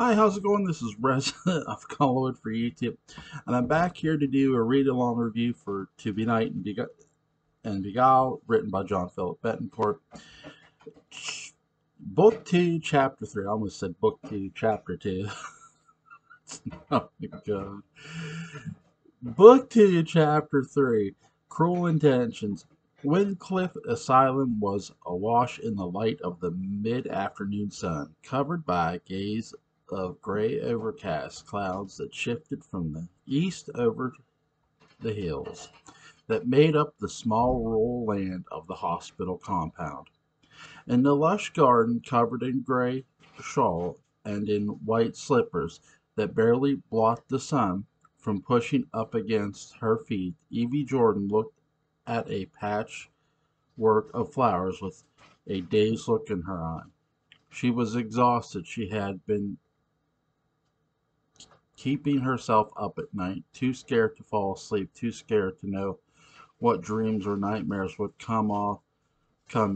Hi, how's it going? This is Resident of Colloid for YouTube, and I'm back here to do a read-along review for To Be Night and Beguile, written by John Philip Betancourt. Book 2, Chapter 3. I almost said Book 2, Chapter 2. Oh my god. Book 2, Chapter 3. Cruel Intentions. Wincliffe Asylum was awash in the light of the mid-afternoon sun, covered by a gaze of gray overcast clouds that shifted from the east over the hills that made up the small rural land of the hospital compound. In the lush garden covered in gray shawl and in white slippers that barely blocked the sun from pushing up against her feet, Evie Jordan looked at a patchwork of flowers with a dazed look in her eye. She was exhausted. She had been keeping herself up at night, too scared to fall asleep, too scared to know what dreams or nightmares would come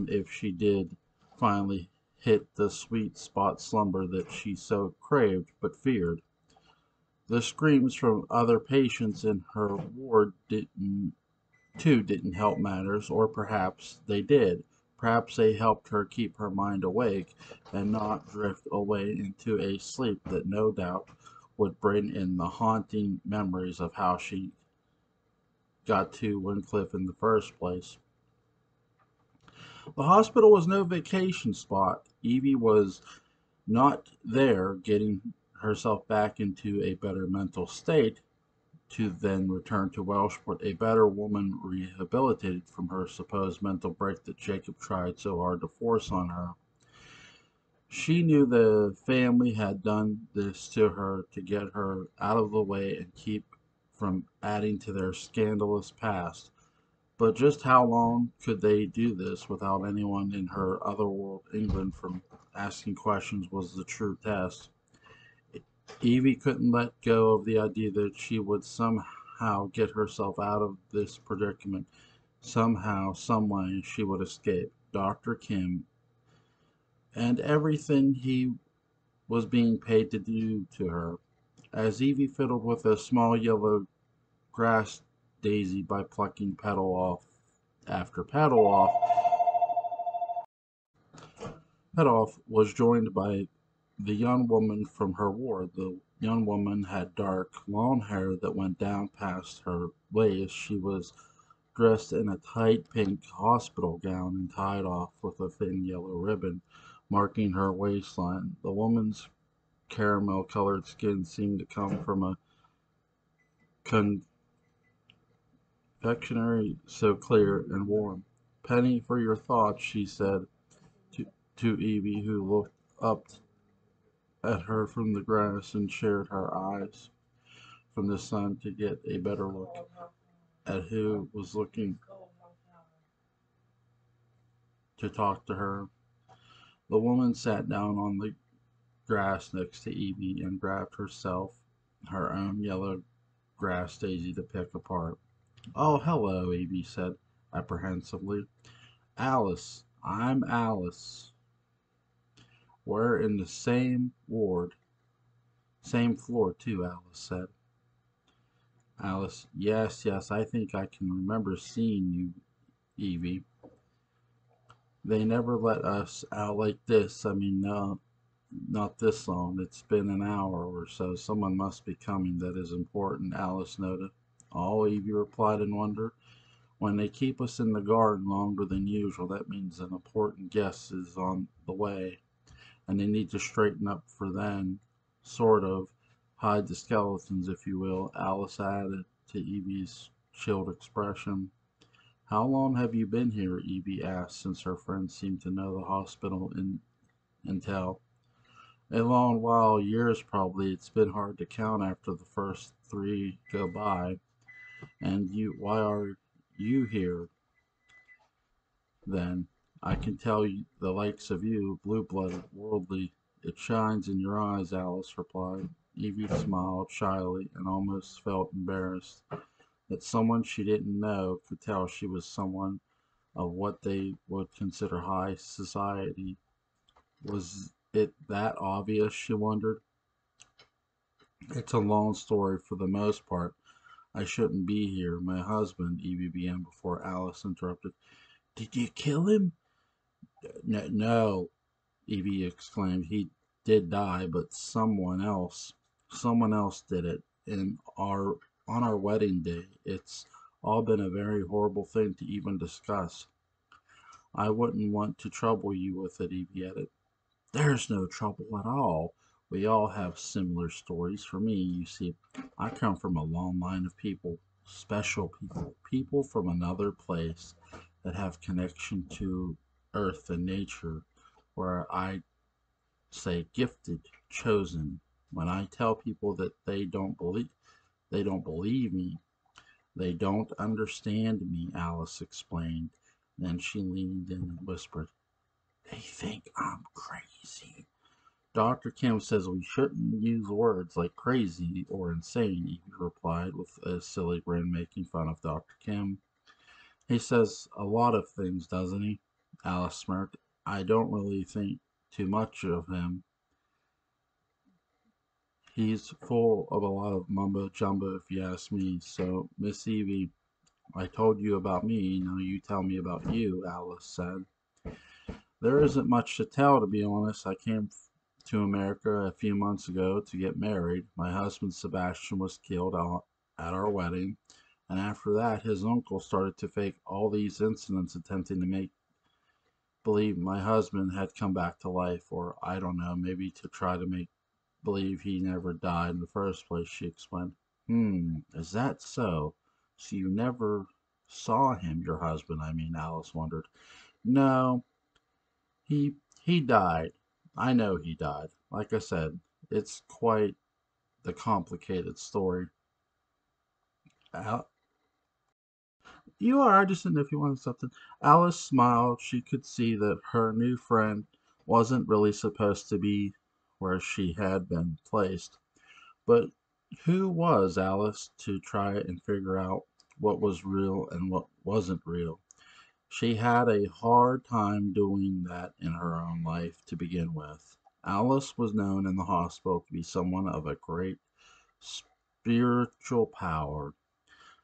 if she did finally hit the sweet spot slumber that she so craved but feared. The screams from other patients in her ward didn't help matters, or perhaps they did. Perhaps they helped her keep her mind awake and not drift away into a sleep that no doubt would bring in the haunting memories of how she got to Wincliffe in the first place. The hospital was no vacation spot. Evie was not there getting herself back into a better mental state to then return to Welshport, a better woman rehabilitated from her supposed mental break that Jacob tried so hard to force on her. She knew the family had done this to her to get her out of the way and keep from adding to their scandalous past. But just how long could they do this without anyone in her otherworld England from asking questions was the true test. Evie couldn't let go of the idea that she would somehow get herself out of this predicament. Somehow, someway, she would escape Dr. Kim and everything he was being paid to do to her. As Evie fiddled with a small yellow grass daisy by plucking petal off after petal off was joined by the young woman from her ward. The young woman had dark, long hair that went down past her waist. She was dressed in a tight pink hospital gown and tied off with a thin yellow ribbon marking her waistline. The woman's caramel-colored skin seemed to come from a confectionery so clear and warm. "Penny for your thoughts," she said to, to Evie, who looked up at her from the grass and shared her eyes from the sun to get a better look at who was looking to talk to her. The woman sat down on the grass next to Evie and grabbed herself her own yellow grass daisy to pick apart. "Oh, hello," Evie said apprehensively. "Alice. I'm Alice. We're in the same ward. Same floor, too," Alice said. Alice, yes, yes, I think I can remember seeing you, Evie. They never let us out like this. I mean, no, not this long. It's been an hour or so. Someone must be coming that is important," Alice noted. "Oh," Evie replied in wonder. "When they keep us in the garden longer than usual, that means an important guest is on the way, and they need to straighten up for then, sort of, hide the skeletons, if you will," Alice added to Evie's chilled expression. "How long have you been here?" Evie asked, since her friend seemed to know the hospital in intel. "A long while, years probably. It's been hard to count after the first three go by. And why are you here, then? I can tell you the likes of you, blue-blooded, worldly, it shines in your eyes," Alice replied. Evie smiled shyly and almost felt embarrassed that someone she didn't know could tell she was someone of what they would consider high society. Was it that obvious, she wondered? It's a long story for the most part. I shouldn't be here. My husband, Evie began before Alice interrupted. Did you kill him? No, no, Evie exclaimed. He did die, but someone else did it. And on our wedding day, it's all been a very horrible thing to even discuss. I wouldn't want to trouble you with it, Evie added. There's no trouble at all. We all have similar stories. For me, you see, I come from a long line of people, special people, people from another place that have connection to earth and nature, where I say gifted, chosen. When I tell people that they don't believe me, they don't understand me, Alice explained. Then she leaned in and whispered, They think I'm crazy. Dr. Kim says we shouldn't use words like crazy or insane, Evie replied with a silly grin, making fun of Dr. Kim. He says a lot of things, doesn't he? Alice smirked. I don't really think too much of him. He's full of a lot of mumbo jumbo, if you ask me. So, Miss Evie, I told you about me, now you tell me about you, Alice said. There isn't much to tell, to be honest. I came to America a few months ago to get married. My husband Sebastian was killed at our wedding, and after that, his uncle started to fake all these incidents attempting to make believe my husband had come back to life, or I don't know, maybe to try to make believe he never died in the first place, she explained. Is that so? So you never saw him, your husband, I mean, Alice wondered. No, he died. I know he died. Like I said, it's quite the complicated story. Al- you are. I just didn't know if you wanted something. Alice smiled. She could see that her new friend wasn't really supposed to be where she had been placed. But who was Alice to try and figure out what was real and what wasn't real? She had a hard time doing that in her own life to begin with. Alice was known in the hospital to be someone of a great spiritual power.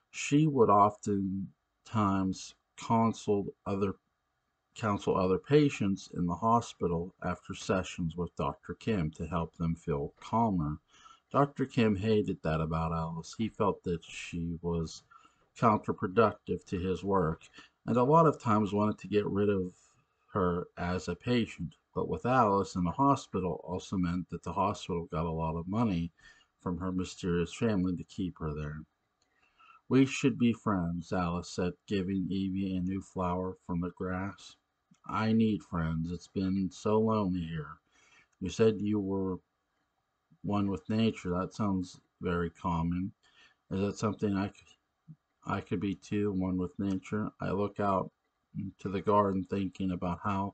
She would oftentimes counsel other patients in the hospital after sessions with Dr. Kim to help them feel calmer. Dr. Kim hated that about Alice. He felt that she was counterproductive to his work, and a lot of times wanted to get rid of her as a patient. But with Alice in the hospital also meant that the hospital got a lot of money from her mysterious family to keep her there. We should be friends, Alice said, giving Evie a new flower from the grass. I need friends. It's been so lonely here. You said you were one with nature. That sounds very common. Is that something I could be too, one with nature? I look out to the garden thinking about how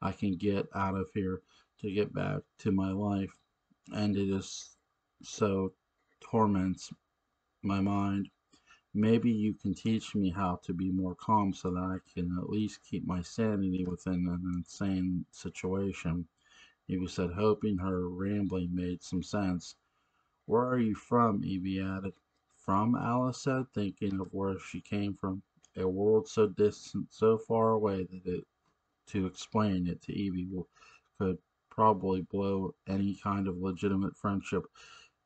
I can get out of here to get back to my life, and it is so torments my mind. Maybe you can teach me how to be more calm so that I can at least keep my sanity within an insane situation. Evie said, hoping her rambling made some sense. Where are you from? Evie added. From? Alice said, thinking of where she came from. A world so distant, so far away that to explain it to Evie could probably blow any kind of legitimate friendship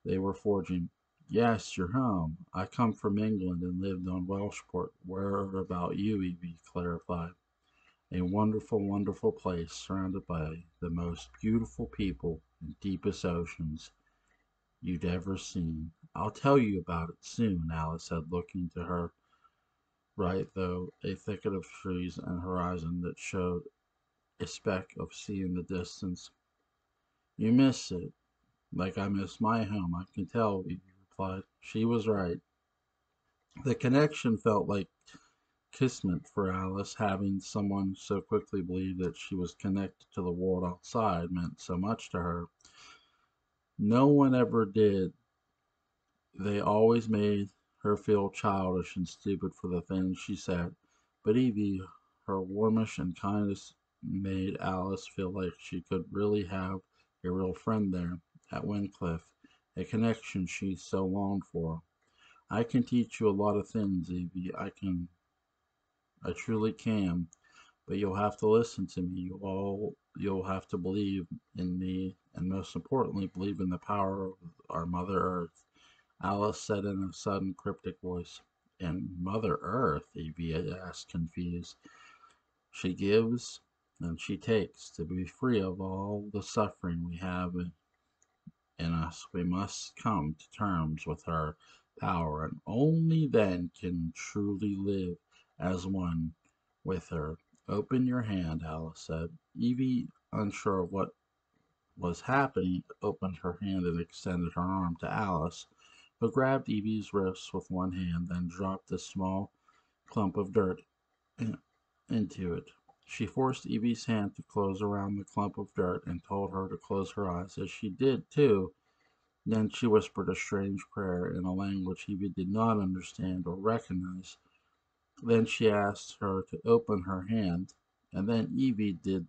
they were forging. Yes, you're home. I come from England and lived on Welshport. Where about you? Evie clarified. A wonderful, wonderful place surrounded by the most beautiful people and deepest oceans you'd ever seen. I'll tell you about it soon, Alice said, looking to her right, though a thicket of trees and horizon that showed a speck of sea in the distance. You miss it, like I miss my home, I can tell, he replied. She was right. The connection felt like kismet for Alice. Having someone so quickly believe that she was connected to the world outside meant so much to her. No one ever did. They always made her feel childish and stupid for the things she said. But Evie, her warmth and kindness made Alice feel like she could really have a real friend there at Wyncliffe. a connection she so longed for. I can teach you a lot of things, Evie. I truly can, but you'll have to listen to me. You'll have to believe in me, and most importantly, believe in the power of our Mother Earth. Alice said in a sudden cryptic voice. And Mother Earth? Evie asked, confused. She gives and she takes to be free of all the suffering we have in us. We must come to terms with her power, and only then can truly live as one with her. Open your hand, Alice said. Evie, unsure of what was happening, opened her hand and extended her arm to Alice, who grabbed Evie's wrist with one hand, then dropped a small clump of dirt into it. She forced Evie's hand to close around the clump of dirt and told her to close her eyes. As she did, too, then she whispered a strange prayer in a language Evie did not understand or recognize. Then she asked her to open her hand, and then Evie did.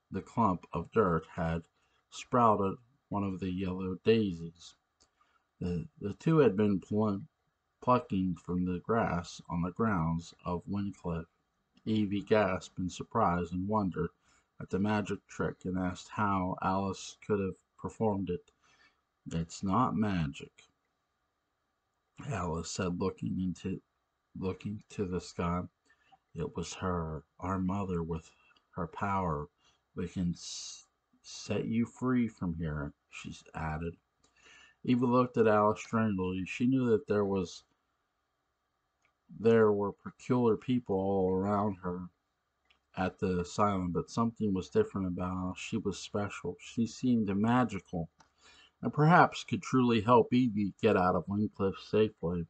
The clump of dirt had sprouted one of the yellow daisies. The two had been plucking from the grass on the grounds of Wyncliffe. Evie gasped in surprise and wonder at the magic trick and asked how Alice could have performed it. It's not magic, Alice said, looking to the sky. It was her, our mother, with her power. We can set you free from here, she added. Eva looked at Alice strangely. She knew that there were peculiar people all around her at the asylum, but something was different about her. She was special. She seemed magical, and perhaps could truly help Evie get out of Wyncliffe safely.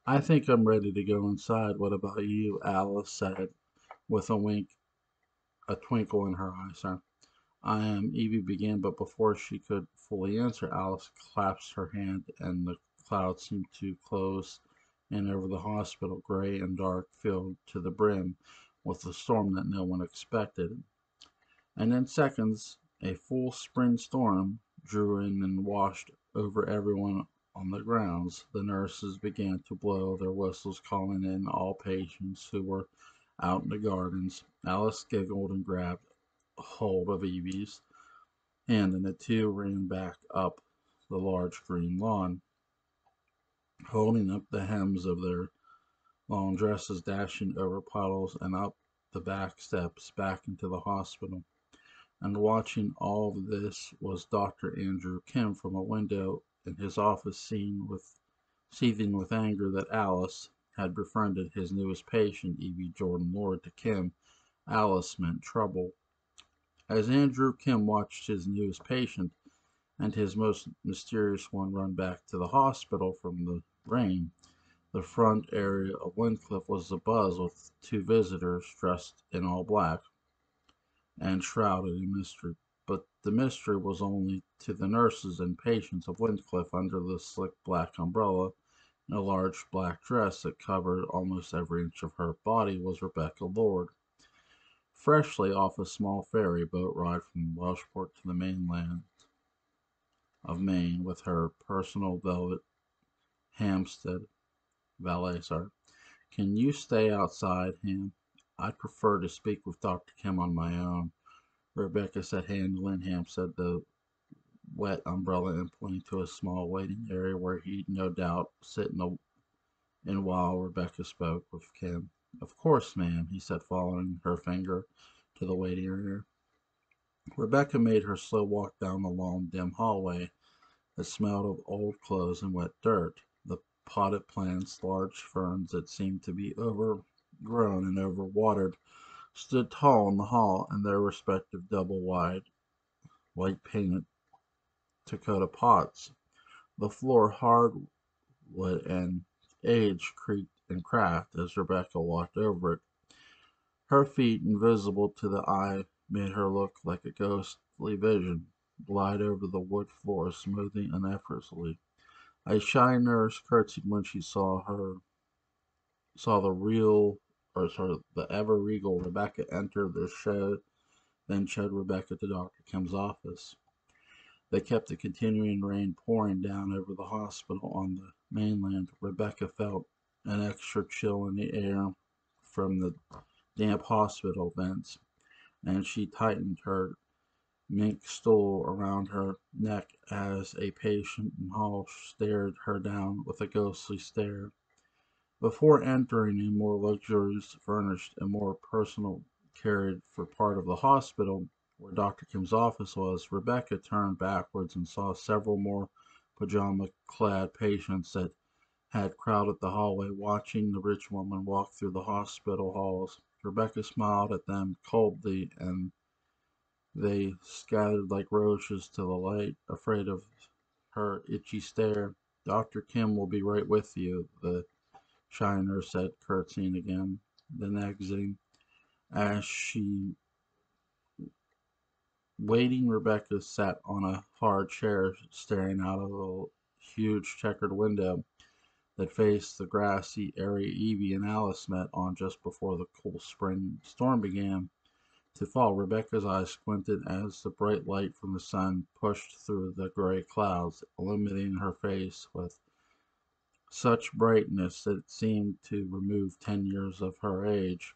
I think I'm ready to go inside. What about you? Alice said with a twinkle in her eyes. I am, Evie began, but before she could fully answer, Alice clasped her hand, and the clouds seemed to close in over the hospital, gray and dark, filled to the brim with a storm that no one expected. And in seconds, a full spring storm drew in and washed over everyone on the grounds. The nurses began to blow their whistles, calling in all patients who were out in the gardens. Alice giggled and grabbed hold of Evie's hand, and the two ran back up the large green lawn, holding up the hems of their long dresses, dashing over puddles and up the back steps back into the hospital. And watching all this was Dr. Andrew Kim from a window in his office, seething with anger that Alice had befriended his newest patient, Evie Jordan Lord. To Kim, Alice meant trouble. As Andrew Kim watched his newest patient and his most mysterious one run back to the hospital from the rain, the front area of Wyncliffe was abuzz with two visitors dressed in all black and shrouded in mystery. But the mystery was only to the nurses and patients of Wyncliffe. Under the slick black umbrella, in a large black dress that covered almost every inch of her body, was Rebecca Lord, freshly off a small ferry boat ride from Welshport to the mainland of Maine with her personal velvet Hampstead valet. Sorry. Can you stay outside, Ham? I'd prefer to speak with Dr. Kim on my own, Rebecca said, handling Hampstead the wet umbrella and pointing to a small waiting area where he'd no doubt sit in while Rebecca spoke with Kim. Of course, ma'am, he said, following her finger to the waiting area. Rebecca made her slow walk down the long, dim hallway that smelled of old clothes and wet dirt. The potted plants, large ferns that seemed to be overgrown and overwatered, stood tall in the hall in their respective double-wide, white-painted terracotta pots. The floor, hardwood and age, creaked and cracked as Rebecca walked over it. Her feet, invisible to the eye, made her look like a ghostly vision, glide over the wood floor smoothly and effortlessly. A shy nurse curtsied when she saw the ever regal Rebecca enter the show, then showed Rebecca to Dr. Kim's office. They kept the continuing rain pouring down over the hospital on the mainland. Rebecca felt an extra chill in the air from the damp hospital vents, and she tightened her mink stole around her neck as a patient in hall stared her down with a ghostly stare. Before entering a more luxurious furnished and more personal cared for part of the hospital, where Dr. Kim's office was, Rebecca turned backwards and saw several more pajama clad patients that had crowded the hallway watching the rich woman walk through the hospital halls. Rebecca smiled at them coldly, and they scattered like roaches to the light, afraid of her itchy stare. Dr. Kim will be right with you, the shy nurse said, curtsying again, then exiting. As she waiting, Rebecca sat on a hard chair, staring out of a huge checkered window that faced the grassy area Evie and Alice met on just before the cool spring storm began to fall. Rebecca's eyes squinted as the bright light from the sun pushed through the gray clouds, illuminating her face with such brightness that it seemed to remove 10 years of her age.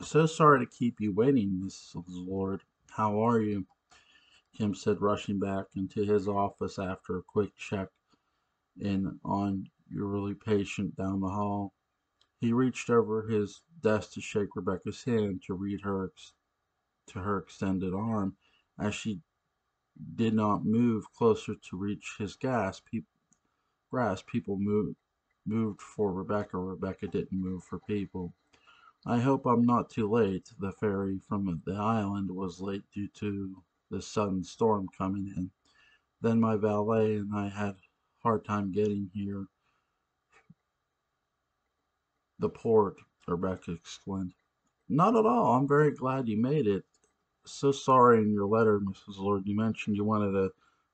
So sorry to keep you waiting, Mrs. Lord. How are you? Kim said, rushing back into his office after a quick check in on your really patient down the hall. He reached over his desk to shake Rebecca's hand to read her to her extended arm. As she did not move closer to reach his grasp, people moved for Rebecca. Rebecca didn't move for people. I hope I'm not too late. The ferry from the island was late due to the sudden storm coming in. Then my valet and I had a hard time getting here. The port, Rebecca exclaimed. Not at all. I'm very glad you made it. So sorry in your letter, Mrs. Lord, you mentioned you wanted a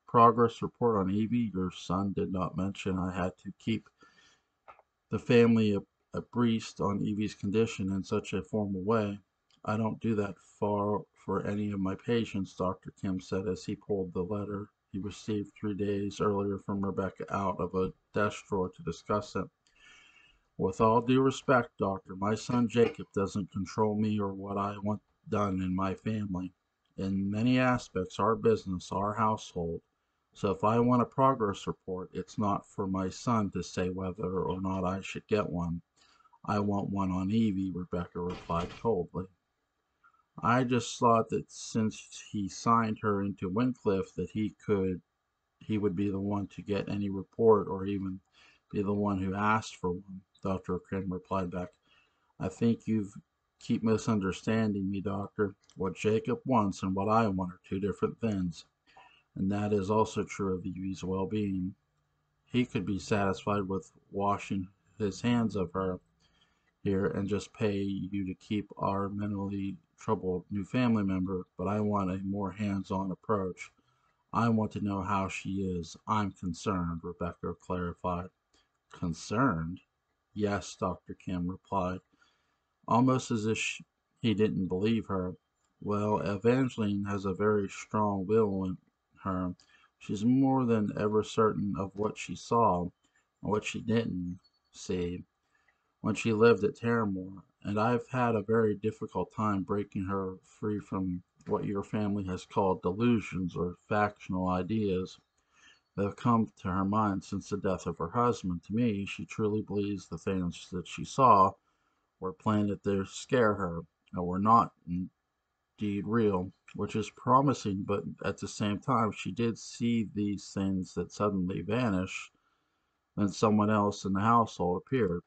progress report on Evie. Your son did not mention I had to keep the family abreast on Evie's condition in such a formal way. I don't do that for any of my patients, Dr. Kim said as he pulled the letter he received 3 days earlier from Rebecca out of a desk drawer to discuss it. With all due respect, Doctor, my son Jacob doesn't control me or what I want done in my family. In many aspects, our business, our household. So if I want a progress report, it's not for my son to say whether or not I should get one. I want one on Evie, Rebecca replied coldly. I just thought that since he signed her into Wincliffe that he would be the one to get any report or even be the one who asked for one, Dr. Krim replied back. I think you keep misunderstanding me, Doctor. What Jacob wants and what I want are two different things, and that is also true of Evie's well-being. He could be satisfied with washing his hands of her here and just pay you to keep our mentally troubled new family member, but I want a more hands-on approach. I want to know how she is. I'm concerned, Rebecca clarified. Concerned? Yes, Dr. Kim replied, almost as if he didn't believe her. Well, Evangeline has a very strong will in her. She's more than ever certain of what she saw and what she didn't see when she lived at Terramore, and I've had a very difficult time breaking her free from what your family has called delusions or factional ideas that have come to her mind since the death of her husband. To me, she truly believes the things that she saw were planted to scare her and were not indeed real, which is promising, but at the same time, she did see these things that suddenly vanished, then someone else in the household appeared.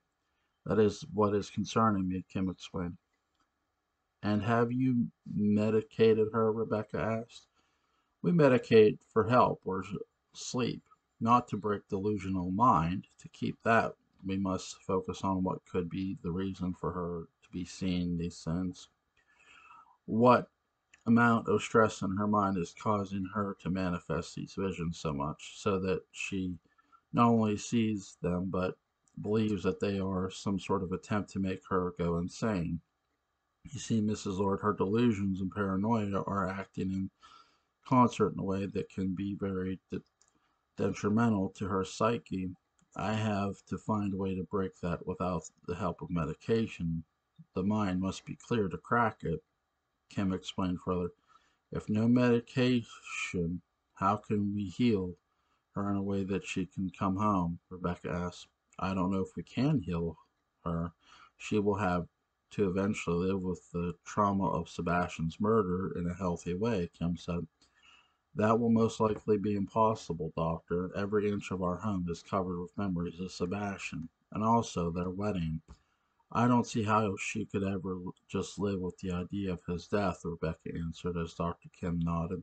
That is what is concerning me, Kim explained. And have you medicated her? Rebecca asked. We medicate for help or sleep, not to break delusional mind. To keep that, we must focus on what could be the reason for her to be seeing these things. What amount of stress in her mind is causing her to manifest these visions so much so that she not only sees them but believes that they are some sort of attempt to make her go insane. You see, Mrs. Lord, her delusions and paranoia are acting in concert in a way that can be very detrimental to her psyche. I have to find a way to break that without the help of medication. The mind must be clear to crack it, Kim explained further. If no medication, how can we heal her in a way that she can come home? Rebecca asked. I don't know if we can heal her. She will have to eventually live with the trauma of Sebastian's murder in a healthy way, Kim said. That will most likely be impossible, Doctor. Every inch of our home is covered with memories of Sebastian, and also their wedding. I don't see how she could ever just live with the idea of his death, Rebecca answered as Dr. Kim nodded,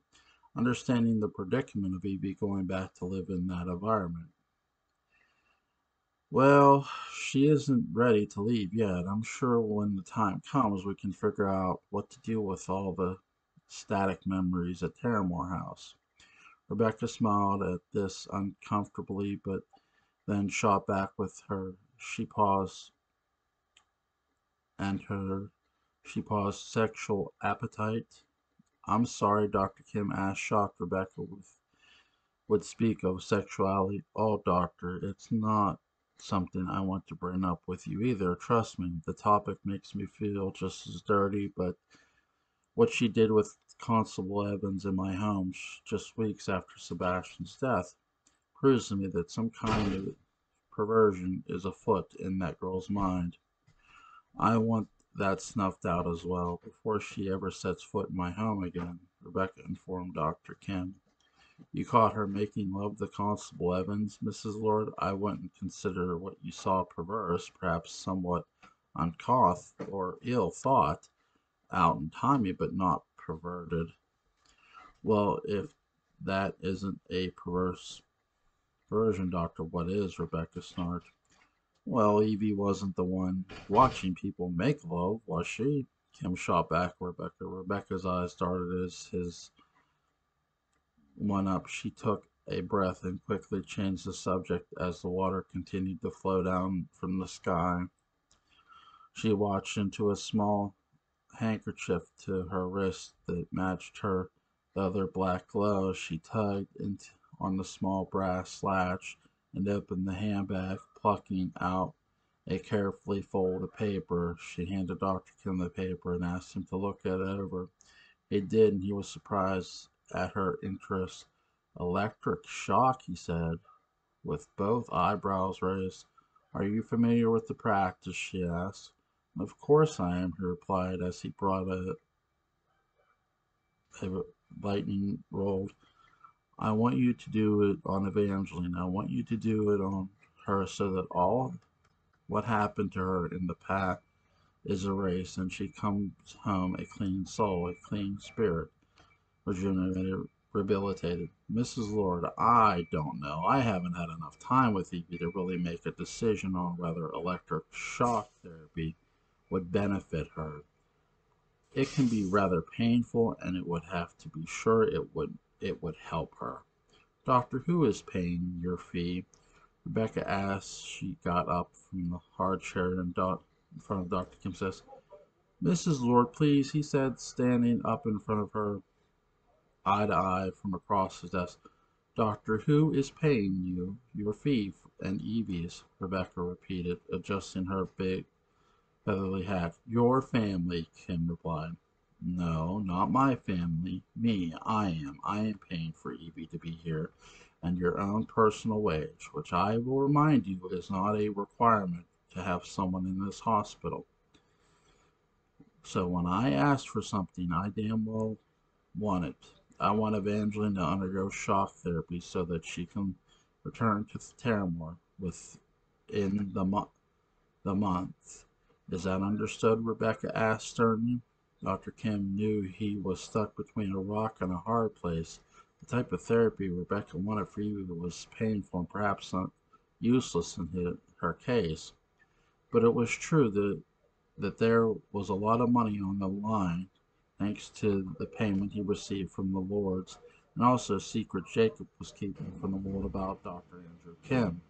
understanding the predicament of Evie going back to live in that environment. Well, she isn't ready to leave yet. I'm sure when the time comes we can figure out what to do with all the static memories at Terramore House. Rebecca smiled at this uncomfortably, but then shot back with her. And her she paused sexual appetite. I'm sorry, Dr. Kim asked, shocked Rebecca would speak of sexuality. Oh, doctor, it's not something I want to bring up with you either. Trust me, the topic makes me feel just as dirty, but what she did with Constable Evans in my home just weeks after Sebastian's death proves to me that some kind of perversion is afoot in that girl's mind. I want that snuffed out as well before she ever sets foot in my home again, Rebecca informed Dr. Kim. You caught her making love to Constable Evans, Mrs. Lord. I wouldn't consider what you saw perverse, perhaps somewhat uncouth or ill thought, out and timey, but not perverted. Well, if that isn't a perversion, Doctor, what is? Rebecca snarled. Well, Evie wasn't the one watching people make love, was she? Kim shot back Rebecca. Rebecca's eyes darted as his went up. She took a breath and quickly changed the subject as the water continued to flow down from the sky. She watched into a small handkerchief to her wrist that matched her other black glow. She tugged on the small brass latch and opened the handbag, plucking out a carefully folded paper. She handed Dr. Kim the paper and asked him to look it over. He did, and he was surprised at her interest. Electric shock, he said, with both eyebrows raised. Are you familiar with the practice? She asked. Of course I am, he replied as he brought a lightning rolled. I want you to do it on Evangeline. I want you to do it on her so that all what happened to her in the past is erased and she comes home a clean soul, a clean spirit, rejuvenated, rehabilitated. Mrs. Lord, I don't know. I haven't had enough time with Evie to really make a decision on whether electric shock therapy would benefit her. It can be rather painful and it would have to be sure it would help her. Doctor, who is paying your fee? Rebecca asked. She got up from the hard chair in front of Dr. Kim says, Mrs. Lord, please, he said, standing up in front of her, eye to eye from across his desk. Doctor, who is paying you your fee and Evie's? Rebecca repeated, adjusting her big feathery hat. Your family, Kim replied. No, not my family. Me, I am. I am paying for Evie to be here, and your own personal wage, which I will remind you is not a requirement to have someone in this hospital. So when I ask for something, I damn well want it. I want Evangeline to undergo shock therapy so that she can return to Terramore within the month. Is that understood? Rebecca asked sternly. Dr. Kim knew he was stuck between a rock and a hard place. The type of therapy Rebecca wanted for you was painful and perhaps not useless in her case. But it was true that there was a lot of money on the line, thanks to the payment he received from the Lords, and also secret Jacob was keeping from the world about Dr. Andrew Kim.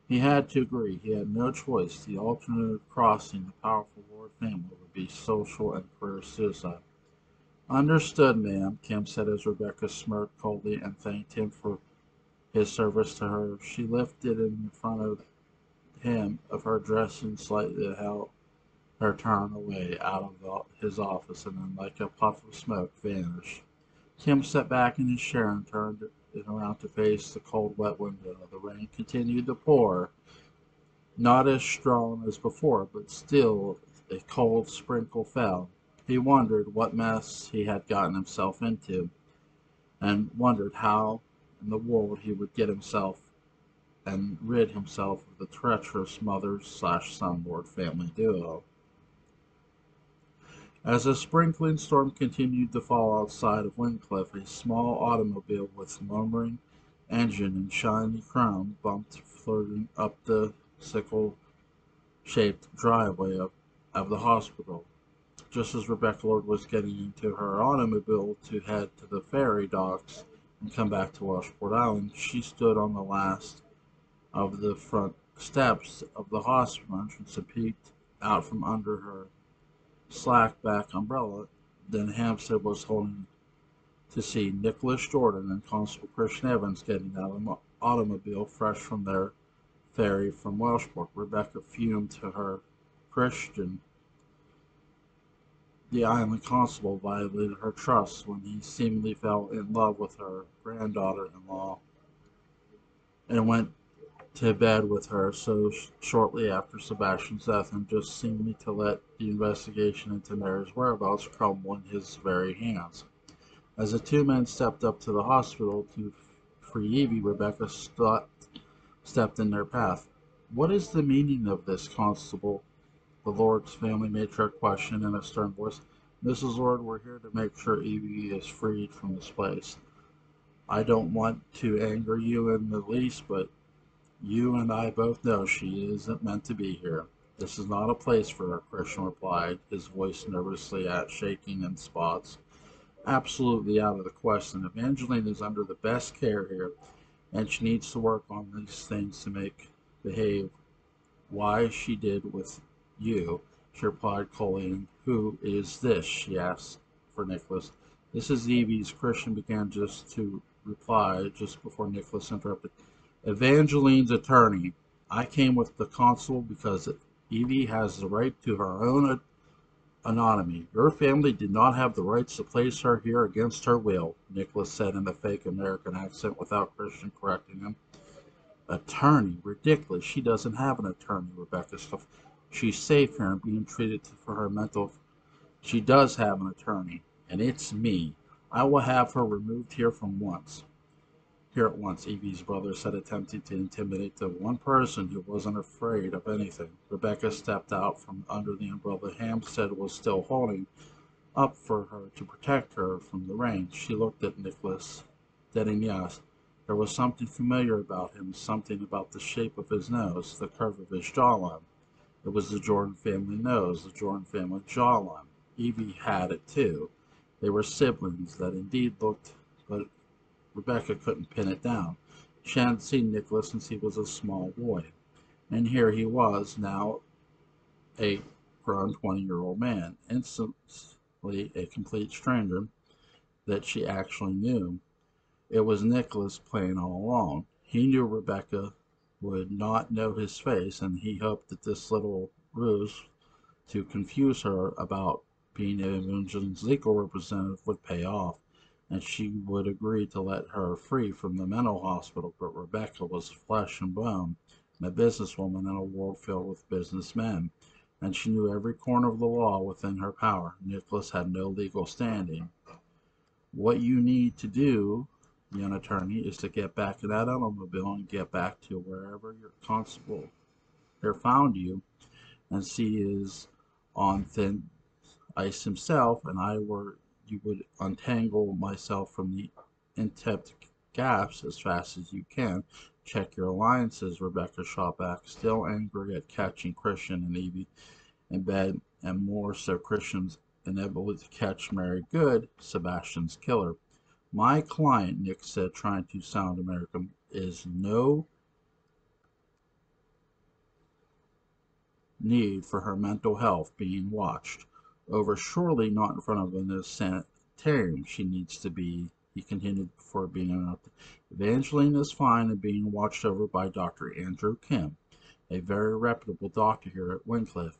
He had to agree. He had no choice. The alternative crossing the powerful Lord family would be social and career suicide. Understood, ma'am, Kim said as Rebecca smirked coldly and thanked him for his service to her. She lifted in front of him of her dress and slightly held her turn away out of his office and then, like a puff of smoke, vanished. Kim sat back in his chair and turned it around to face the cold, wet window. The rain continued to pour, not as strong as before, but still a cold sprinkle fell. He wondered what mess he had gotten himself into, and wondered how in the world he would get himself and rid himself of the treacherous mother/son lord family duo. As a sprinkling storm continued to fall outside of Wincliffe, a small automobile with murmuring engine and shiny crown bumped flirting up the sickle-shaped driveway of the hospital. Just as Rebecca Lord was getting into her automobile to head to the ferry docks and come back to Washport Island, she stood on the last of the front steps of the hospital entrance and peeked out from under her slack back umbrella. Then Hampstead was holding to see Nicholas Jordan and Constable Christian Evans getting out of the automobile fresh from their ferry from Welshport. Rebecca fumed to her. Christian, the island constable, violated her trust when he seemingly fell in love with her granddaughter-in-law and went to bed with her so shortly after Sebastian's death, and just seemingly to let the investigation into Mary's whereabouts crumble in his very hands. As the two men stepped up to the hospital to free Evie, Rebecca stepped in their path. "What is the meaning of this, Constable?" the Lord's family matriarch questioned in a stern voice. "Mrs. Lord, we're here to make sure Evie is freed from this place. I don't want to anger you in the least, but you and I both know she isn't meant to be here. This is not a place for her," Christian replied, his voice nervously shaking in spots. "Absolutely out of the question. Evangeline is under the best care here, and she needs to work on these things to make behave why she did with you," she replied coldly. "And who is this?" she asked for Nicholas. "This is Evie's," Christian began just to reply, just before Nicholas interrupted. "Evangeline's attorney. I came with the constable because Evie has the right to her own anonymity. Your family did not have the rights to place her here against her will," Nicholas said in a fake American accent without Christian correcting him. "Attorney? Ridiculous. She doesn't have an attorney," Rebecca scoffed. "She's safe here and being treated for her mental. She does have an attorney, and it's me. I will have her removed here at once," Evie's brother said, attempting to intimidate the one person who wasn't afraid of anything. Rebecca stepped out from under the umbrella Hampstead was still holding up for her to protect her from the rain. She looked at Nicholas, dead yes. There was something familiar about him, something about the shape of his nose, the curve of his jawline. It was the Jordan family nose, the Jordan family jawline. Evie had it too. They were siblings, that indeed looked, but Rebecca couldn't pin it down. She hadn't seen Nicholas since he was a small boy, and here he was now, a grown 20-year-old man, instantly a complete stranger that she actually knew. It was Nicholas playing all along. He knew Rebecca would not know his face, and he hoped that this little ruse to confuse her about being Evangeline's legal representative would pay off, and she would agree to let her free from the mental hospital. But Rebecca was flesh and bone, and a businesswoman in a world filled with businessmen, and she knew every corner of the law within her power. Nicholas had no legal standing. "What you need to do, young attorney, is to get back in that automobile and get back to wherever your constable here found you, and see is on thin ice himself, and I were you would untangle myself from the intact gaps as fast as you can. Check your alliances," Rebecca shot back, still angry at catching Christian and Evie in bed, and more so Christian's inability to catch Mary Good, Sebastian's killer. "My client," Nick said, trying to sound American, "is no need for her mental health being watched over, surely not in front of an innocent tame. She needs to be, he continued before being interrupted. Evangeline is fine and being watched over by Dr. Andrew Kim, a very reputable doctor here at Wycliffe,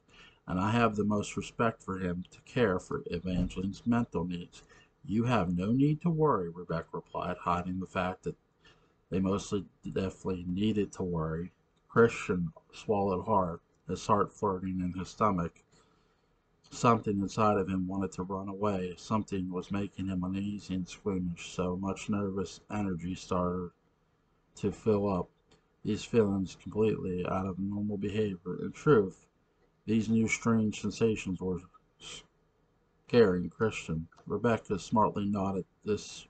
and I have the most respect for him to care for Evangeline's mental needs. You have no need to worry, Rebecca replied, hiding the fact that they mostly definitely needed to worry. Christian swallowed hard, his heart flirting in his stomach. Something inside of him wanted to run away. Something was making him uneasy and squeamish, so much nervous energy started to fill up these feelings completely out of normal behavior. In truth, these new strange sensations were scaring Christian. Rebecca smartly noted this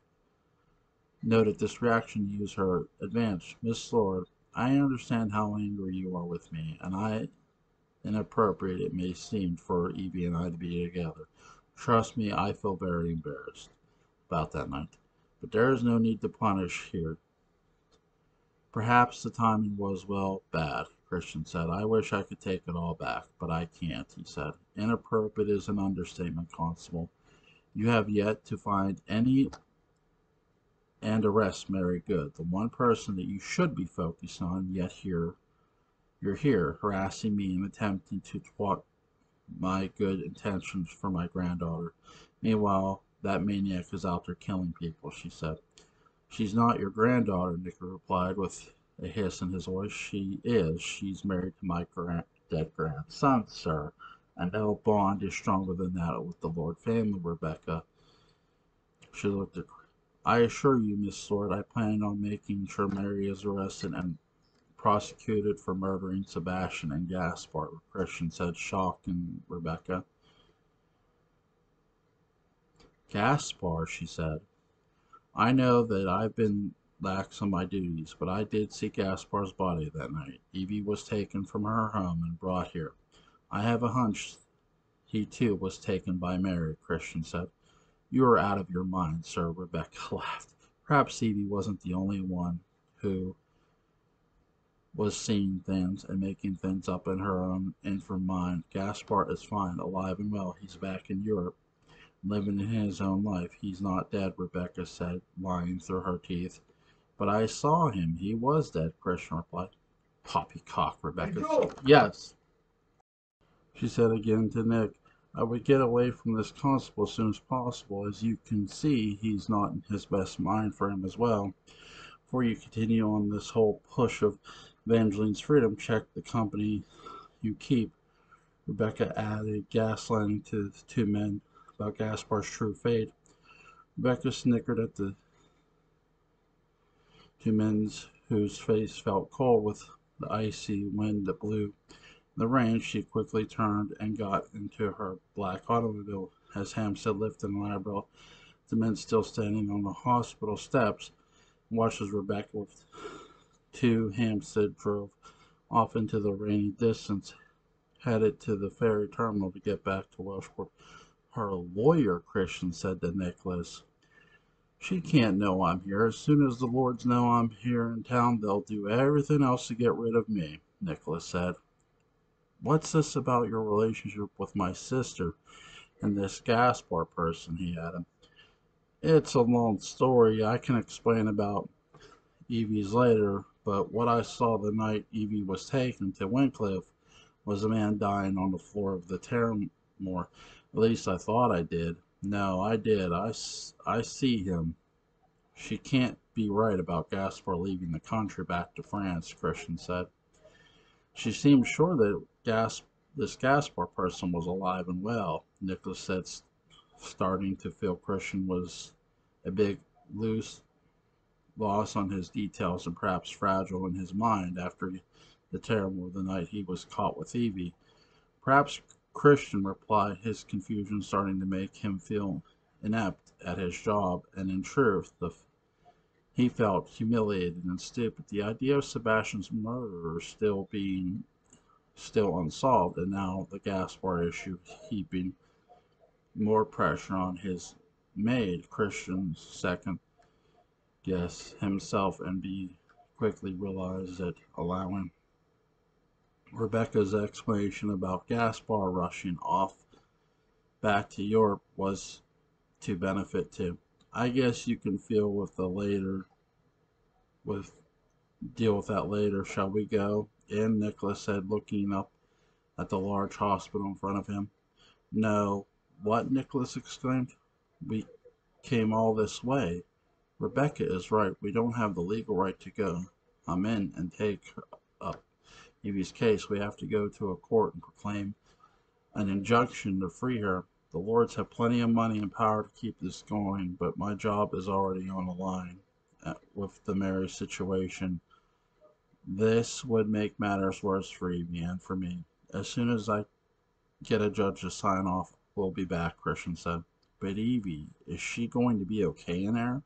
reaction to use her advantage. Miss Lord, I understand how angry you are with me, and how inappropriate it may seem for Evie and I to be together. Trust me, I feel very embarrassed about that night. But there is no need to punish here. Perhaps the timing was, well, bad, Christian said. I wish I could take it all back, but I can't, he said. Inappropriate is an understatement, Constable. You have yet to find any and arrest Mary Good, the one person that you should be focused on, yet here you're here, harassing me and attempting to thwart my good intentions for my granddaughter. Meanwhile, that maniac is out there killing people, she said. She's not your granddaughter, Nick replied with a hiss in his voice. She is. She's married to my dead grandson, sir. And no bond is stronger than that with the Lord family, Rebecca. She looked at I assure you, Miss Lord, I plan on making sure Mary is arrested and prosecuted for murdering Sebastian and Gaspar, Christian said, shocked in Rebecca. Gaspar, she said. I know that I've been lax on my duties, but I did see Gaspar's body that night. Evie was taken from her home and brought here. I have a hunch he too was taken by Mary, Christian said. You are out of your mind, sir, Rebecca laughed. Perhaps Evie wasn't the only one who was seeing things and making things up in her own infirm mind. Gaspar is fine, alive and well. He's back in Europe, living in his own life. He's not dead, Rebecca said, lying through her teeth. But I saw him. He was dead, Christian replied. Poppycock, Rebecca said. Yes, she said again to Nick. I would get away from this constable as soon as possible. As you can see, he's not in his best mind for him as well. Before you continue on this whole push of Evangeline's freedom, check the company you keep. Rebecca added, gaslighting to the two men about Gaspar's true fate. Rebecca snickered at the two men whose face felt cold with the icy wind that blew. In the rain, she quickly turned and got into her black automobile. As Hampstead lifted an eyebrow, the men still standing on the hospital steps watched as Rebecca with two Hampstead drove off into the rainy distance, headed to the ferry terminal to get back to Welshport. Her lawyer, Christian said to Nicholas. She can't know I'm here. As soon as the Lords know I'm here in town, they'll do everything else to get rid of me, Nicholas said. What's this about your relationship with my sister and this Gaspar person, he added. It's a long story. I can explain about Evie's later, but what I saw the night Evie was taken to Wycliffe was a man dying on the floor of the Terramore. At least I thought I did. No, I did. I see him. She can't be right about Gaspar leaving the country back to France, Christian said. She seemed sure that this Gaspar person was alive and well, Nicholas said, starting to feel Christian was a big loose loss on his details and perhaps fragile in his mind after the terror of the night he was caught with Evie. Perhaps Christian replied, his confusion starting to make him feel inept at his job, and in truth, he felt humiliated and stupid. The idea of Sebastian's murderer still unsolved, and now the Gaspar issue heaping more pressure on his maid, Christian's second guess himself, and be quickly realized that allowing Rebecca's explanation about Gaspar rushing off back to Europe was to benefit too. I guess you can feel with the later with deal with that later. Shall we go in? Nicholas said, looking up at the large hospital in front of him. No. What? Nicholas exclaimed. We came all this way. Rebecca is right. We don't have the legal right to go. I'm in and take up Evie's case. We have to go to a court and proclaim an injunction to free her. The Lords have plenty of money and power to keep this going, but my job is already on the line with the Mary situation. This would make matters worse for Evie and for me. As soon as I get a judge to sign off, we'll be back, Christian said. But Evie, is she going to be okay in there?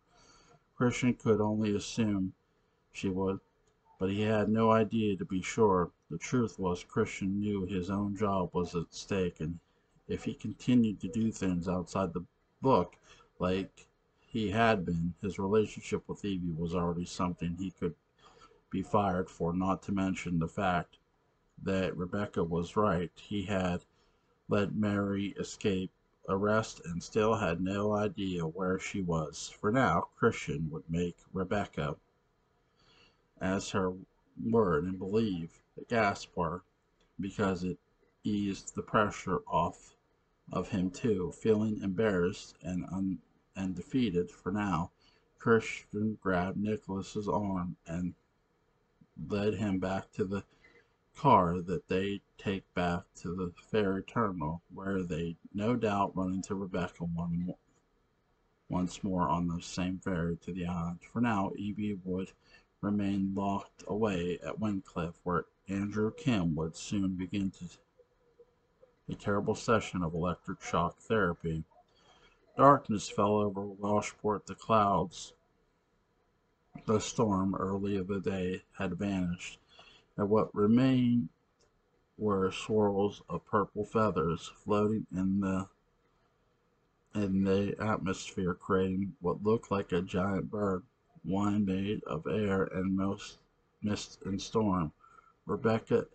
Christian could only assume she would, but he had no idea to be sure. The truth was, Christian knew his own job was at stake, and if he continued to do things outside the book like he had been, his relationship with Evie was already something he could be fired for, not to mention the fact that Rebecca was right. He had let Mary escape arrest and still had no idea where she was. For now, Christian would make Rebecca as her word and believe that Gaspar, because it eased the pressure off of him too. Feeling embarrassed and defeated for now, Christian grabbed Nicholas's arm and led him back to the car that they take back to the ferry terminal, where they no doubt run into Rebecca once more on the same ferry to the island. For now, Evie would remain locked away at Wyncliffe, where Andrew Kim would soon begin a terrible session of electric shock therapy. Darkness fell over Welshport. The clouds, the storm early of the day, had vanished, and what remained were swirls of purple feathers floating in the atmosphere, creating what looked like a giant bird, one made of air and mist and storm. Rebecca,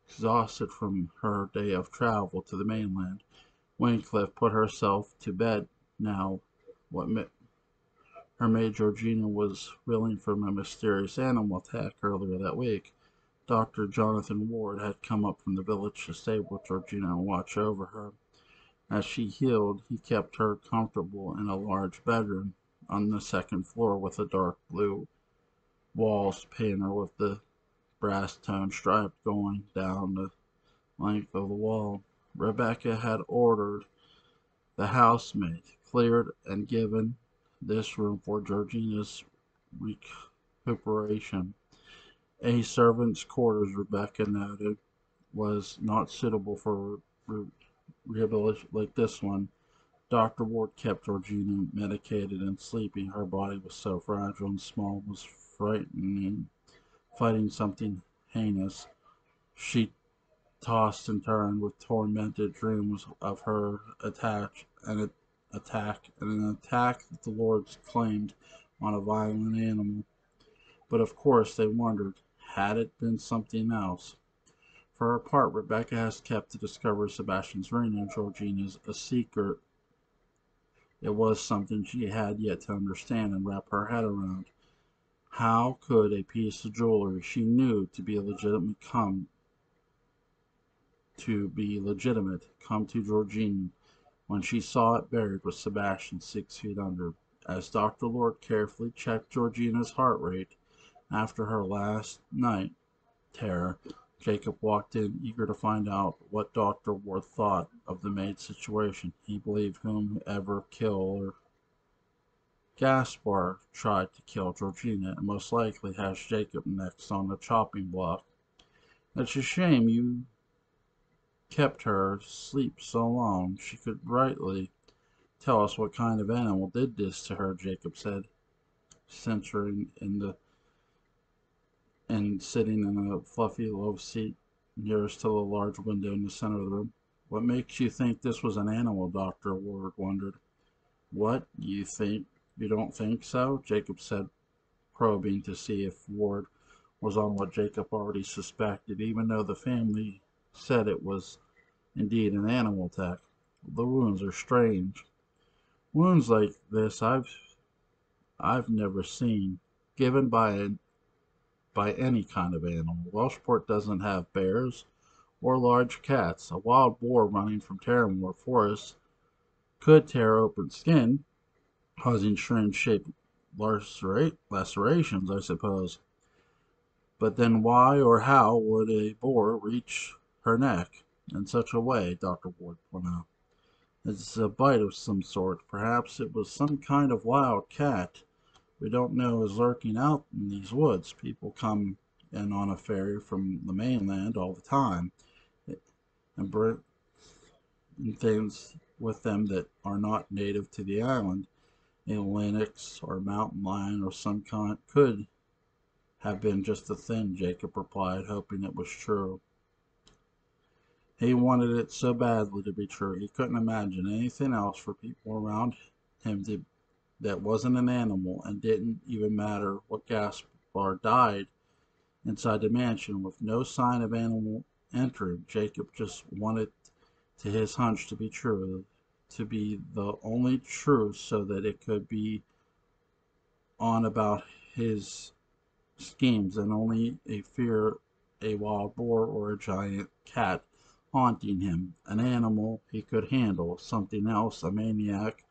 exhausted from her day of travel to the mainland, Wayncliffe put herself to bed now. What her maid Georgina was reeling from a mysterious animal attack earlier that week. Dr. Jonathan Ward had come up from the village to stay with Georgina and watch over her. As she healed, he kept her comfortable in a large bedroom on the second floor with the dark blue walls painted with the brass tone stripe going down the length of the wall. Rebecca had ordered the housemaid cleared and given this room for Georgina's recuperation. A servant's quarters, Rebecca noted, was not suitable for rehabilitation like this one. Dr. Ward kept Georgina medicated and sleeping. Her body was so fragile and small, was frightening, fighting something heinous. She tossed and turned with tormented dreams of her attack and an attack that the Lords claimed on a violent animal. But of course they wondered, had it been something else? For her part, Rebecca has kept the discovery of Sebastian's ring and Georgina's a secret. It was something she had yet to understand and wrap her head around. How could a piece of jewelry she knew to be legitimate come to Georgina when she saw it buried with Sebastian 6 feet under? As Dr. Lord carefully checked Georgina's heart rate after her last night terror, Jacob walked in, eager to find out what Dr. Ward thought of the maid's situation. He believed whomever killed her Gaspar tried to kill Georgina, and most likely has Jacob next on the chopping block. It's a shame you kept her asleep so long. She could rightly tell us what kind of animal did this to her, Jacob said, centering and sitting in a fluffy low seat nearest to the large window in the center of the room. What makes you think this was an animal? Dr. Ward wondered. What, you think? You don't think so? Jacob said, probing to see if Ward was on what Jacob already suspected, even though the family said it was indeed an animal attack. The wounds are strange. Wounds like this I've never seen, given by any kind of animal. Welshport doesn't have bears or large cats. A wild boar running from Terramore Forest could tear open skin, causing strange-shaped lacerations, I suppose. But then why or how would a boar reach her neck in such a way? Dr. Ward pointed out. It's a bite of some sort. Perhaps it was some kind of wild cat we don't know is lurking out in these woods. People come in on a ferry from the mainland all the time and bring things with them that are not native to the island. A lynx or mountain lion or some kind could have been just a thing, Jacob replied, hoping it was true. He wanted it so badly to be true. He couldn't imagine anything else for people around him that wasn't an animal, and didn't even matter what Gaspar died inside the mansion with no sign of animal entering. Jacob just wanted to his hunch to be true, to be the only truth, so that it could be on about his schemes, and only a fear a wild boar or a giant cat haunting him. An animal he could handle, something else, a maniac,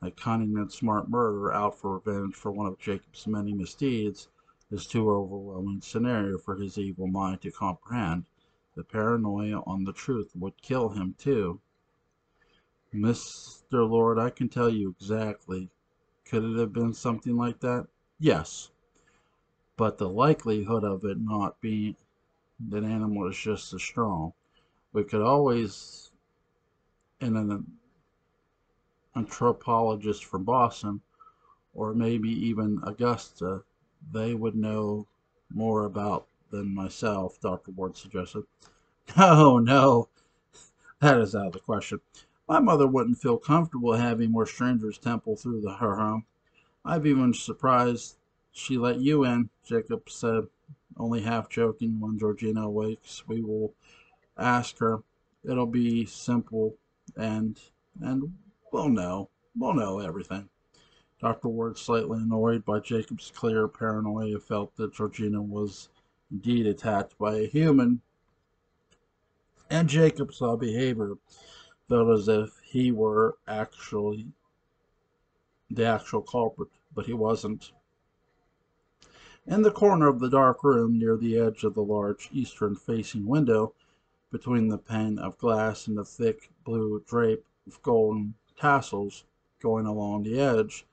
a cunning and smart murderer out for revenge for one of Jacob's many misdeeds, is too overwhelming scenario for his evil mind to comprehend. The paranoia on the truth would kill him too. Mr. Lord, I can tell you exactly. Could it have been something like that? Yes, but the likelihood of it not being that animal is just as strong. We could always, in an anthropologist from Boston, or maybe even Augusta, they would know more about than myself, Dr. Ward suggested. No, no, that is out of the question. My mother wouldn't feel comfortable having more strangers temple through her home. I've even surprised she let you in, Jacob said, only half joking. When Georgina awakes, we will ask her. It'll be simple, and and we'll know everything. Dr. Ward, slightly annoyed by Jacob's clear paranoia, felt that Georgina was indeed attacked by a human, and Jacob saw behavior felt as if he were actually the actual culprit, but he wasn't. In the corner of the dark room, near the edge of the large eastern-facing window, between the pane of glass and the thick blue drape of golden tassels going along the edge,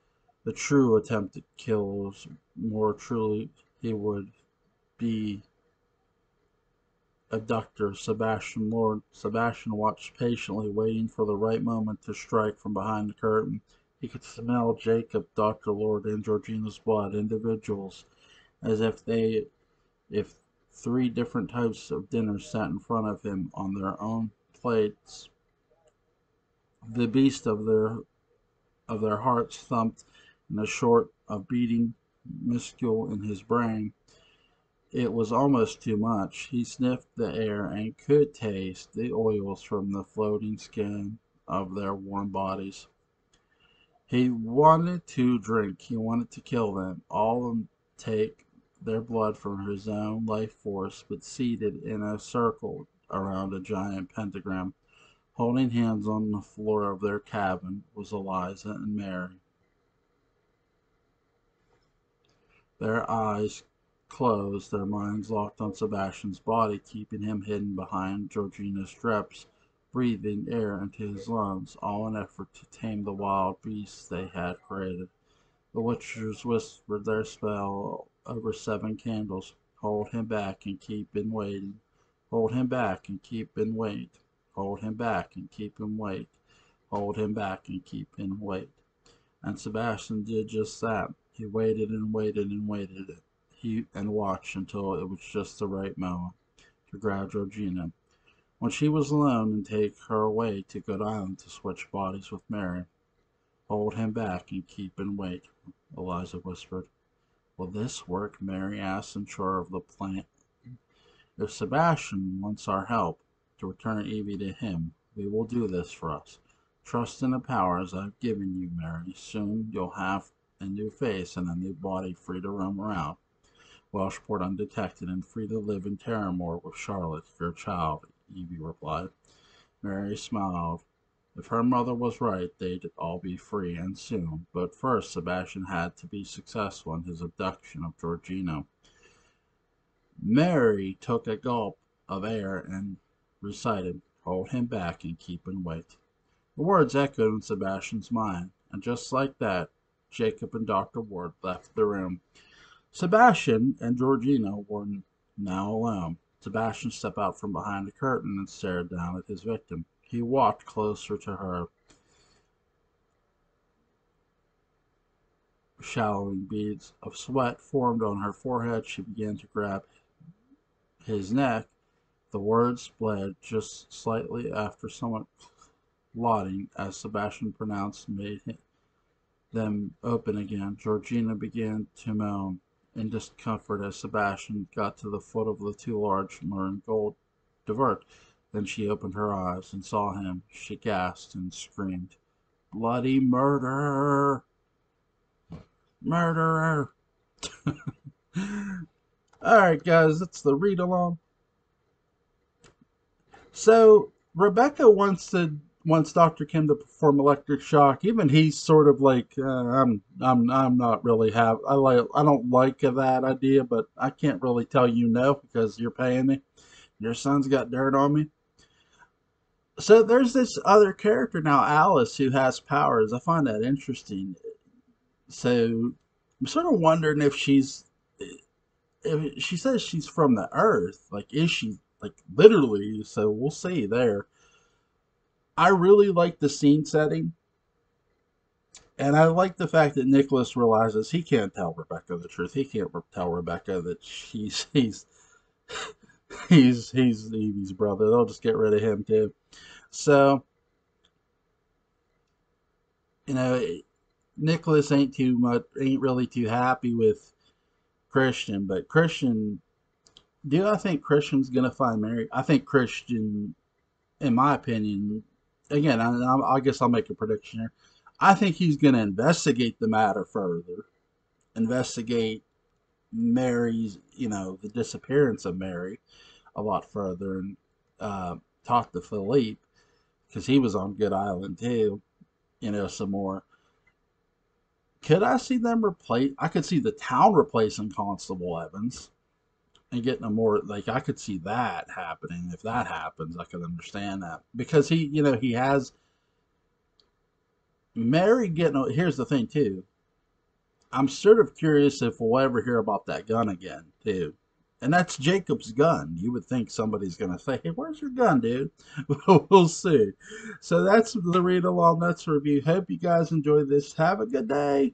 the true attempted kills, more truly he would be abductor Sebastian Lord. Sebastian watched patiently, waiting for the right moment to strike from behind the curtain. He could smell Jacob, Dr. Lord, and Georgina's blood, individuals, as if three different types of dinners sat in front of him on their own plates. The beast of their hearts thumped in a short of beating minuscule in his brain. It was almost too much. He sniffed the air and could taste the oils from the floating skin of their warm bodies. He wanted to drink. He wanted to kill them, all and take their blood from his own life force, but seated in a circle around a giant pentagram, holding hands on the floor of their cabin, was Eliza and Mary. Their eyes closed, their minds locked on Sebastian's body, keeping him hidden behind Georgina's drapes, breathing air into his lungs, all in an effort to tame the wild beasts they had created. The witchers whispered their spell over 7 candles. Hold him back and keep him waiting. Hold him back and keep him wait. Hold him back and keep him wait. Hold him back and keep him wait. And Sebastian did just that. He waited and waited and waited. And watched until it was just the right moment to grab Georgina when she was alone and take her away to Good Island to switch bodies with Mary. Hold him back and keep him wait, Eliza whispered. Will this work? Mary asked, unsure of the plan. If Sebastian wants our help to return Evie to him, we will do this for us. Trust in the powers I've given you, Mary. Soon you'll have a new face and a new body free to roam around, Welshport undetected, and free to live in Terramore with Charlotte, your child, Evie replied. Mary smiled. If her mother was right, they'd all be free, and soon. But first, Sebastian had to be successful in his abduction of Georgina. Mary took a gulp of air and recited, Hold him back and keep him wait. The words echoed in Sebastian's mind, and just like that, Jacob and Dr. Ward left the room. Sebastian and Georgina were now alone. Sebastian stepped out from behind the curtain and stared down at his victim. He walked closer to her. Shallowing beads of sweat formed on her forehead. She began to grab his neck. The words bled just slightly after somewhat clotting, as Sebastian pronounced, made them open again. Georgina began to moan in discomfort as Sebastian got to the foot of the too large maroon gold divert. Then she opened her eyes and saw him. She gasped and screamed, Bloody murderer! Murderer! Alright, guys, that's the read along. So, Rebecca wants Dr. Kim to perform electric shock. Even he's sort of like, I'm not really I don't like that idea, but I can't really tell you no because you're paying me. Your son's got dirt on me. So there's this other character now, Alice, who has powers. I find that interesting. So I'm sort of wondering if she says she's from the Earth, like is she like literally? So we'll see there. I really like the scene setting, and I like the fact that Nicholas realizes he can't tell Rebecca the truth. He can't tell Rebecca that he's Evie's brother. They'll just get rid of him too. So you know, Nicholas ain't really too happy with Christian, but do I think Christian's gonna find Mary? I think Christian, in my opinion, again, I guess I'll make a prediction here. I think he's gonna investigate the matter further, investigate Mary's, the disappearance of Mary a lot further, and talk to Philippe because he was on Good Island too. Some more. Could I see them replace? I could see the town replacing Constable Evans and getting a more like I could see that happening. If that happens, I could understand that because he has Mary getting. Here's the thing too. I'm sort of curious if we'll ever hear about that gun again too. And that's Jacob's gun. You would think somebody's going to say, hey, where's your gun, dude? We'll see. So that's the read along. That's the review. Hope you guys enjoy this. Have a good day.